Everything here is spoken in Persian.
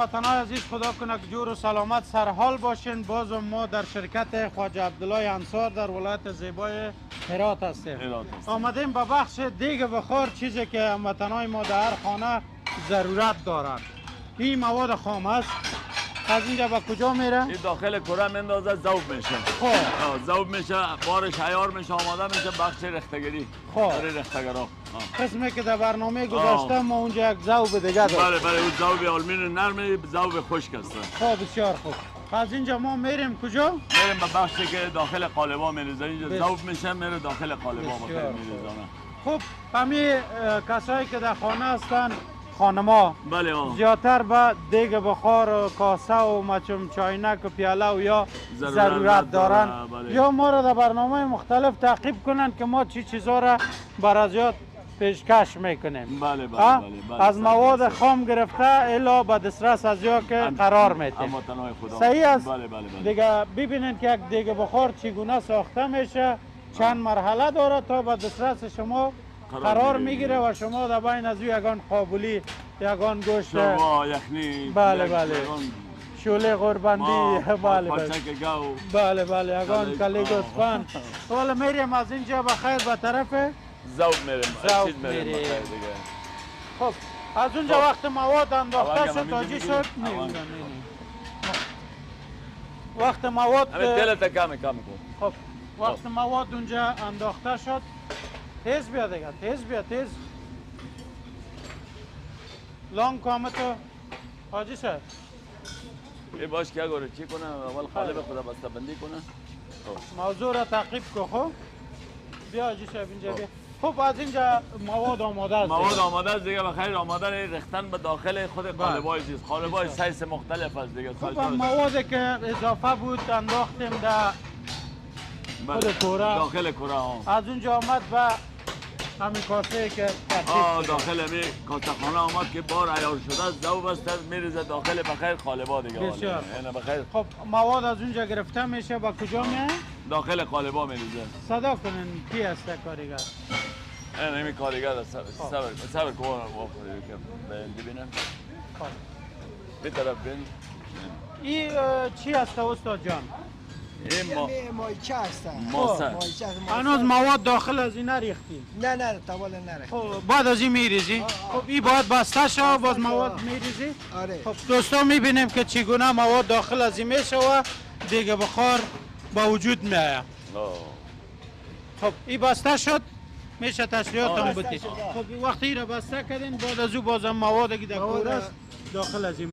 هموطنان عزیز، خدا کنه که جور و سلامت سرحال باشین. باز ما در شرکت خواجه عبدالله انصار در ولایت زیبای هرات هستیم. آمدیم به بخش دیگ بخار، چیزی که هموطنان ما در هر خانه ضرورت دارند. این مواد خام است. از اینجا به کجا میره؟ این داخل کره میندازه، ذوب میشه. خب ذوب میشه، بارش عیار میشه، آماده میشه بخش رختگری. خب برای رختگرا. قسمی که در برنامه گذاشته ما اونجا یک ذوب دیگه داریم. بله اون ذوب آلومینیوم نرم، ذوب خشک است. خب بسیار خوب. از اینجا ما میریم کجا؟ میریم به بخشی که داخل قالبا میریزه. اینجا ذوب میشه، میره داخل قالبا میریزه. خب همین کسایی که در خانه هستن، خانما بله زیادتر به دیگ بخار و کاسه و مچم چاینک و پیاله و یا ضرورت دارن. بله. یا ما را در برنامه مختلف تعقیب کنن که ما چی چیزا را برازیات پیشکش میکنیم. بله از مواد خام گرفته الا به دسترس از یا که قرار میتیم. صحیح است. دیگه ببینید که یک دیگ بخار چگونه ساخته میشه، چند مرحله داره تا به دسترس شما قرار میگیره و شما در بین از یگان قابلی، یگان گوشت، یخنی، شوله قربندی، بله یگان کلی گوسفند. حالا میریم از اینجا بخیر به طرف ذوب میریم. خب از اونجا وقت مواد انداخته شد تاجی شد. وقت مواد کم کن. خب وقت مواد اونجا انداخته شد، تیز بیا دیگه، تیز لانگ کامه تو حاجی صاحب ای باش که اگر چی کنه اول قالب خدا بسته بندی کنه. موضوع را تعقیب که خب بیا حاجی صاحب اینجا بیا. خب از اینجا مواد آماده است. مواد آماده است دیگه، بخیر آماده رختن به داخل خود قالبای چیز. قالبای سایز مختلف است دیگه. خب موادی که اضافه بود انداختیم در خود کوره، داخل کوره از اونجا آمد به همین کاسه که داخل می کاسه خانه آمد که بار عیار شده است، ذوب است، میریزه داخل بخیر قالبا دیگه. بسیار بخیر. خب مواد از اونجا گرفته میشه با کجا میه؟ داخل قالبا میریزه. صدا کنین کی است کارگر؟ این کارگر است. صبر کن ببینم. به طرف بین. این چی است استاد جان؟ این مایچه هستن. هنوز مواد داخل از این نریختیم؟ نه طوال نریختیم. بعد از این میریزی؟ خب این باید بسته شو باز مواد میریزی؟ آره. خب دوستان میبینیم که چگونه مواد داخل از این میشه و دیگه بخار با وجود میآید. خب این بسته شد، میشه تشریحات هم بدید. خب وقتی را بسته کردین بعد از او بازم مواد که در کوره است داخل از این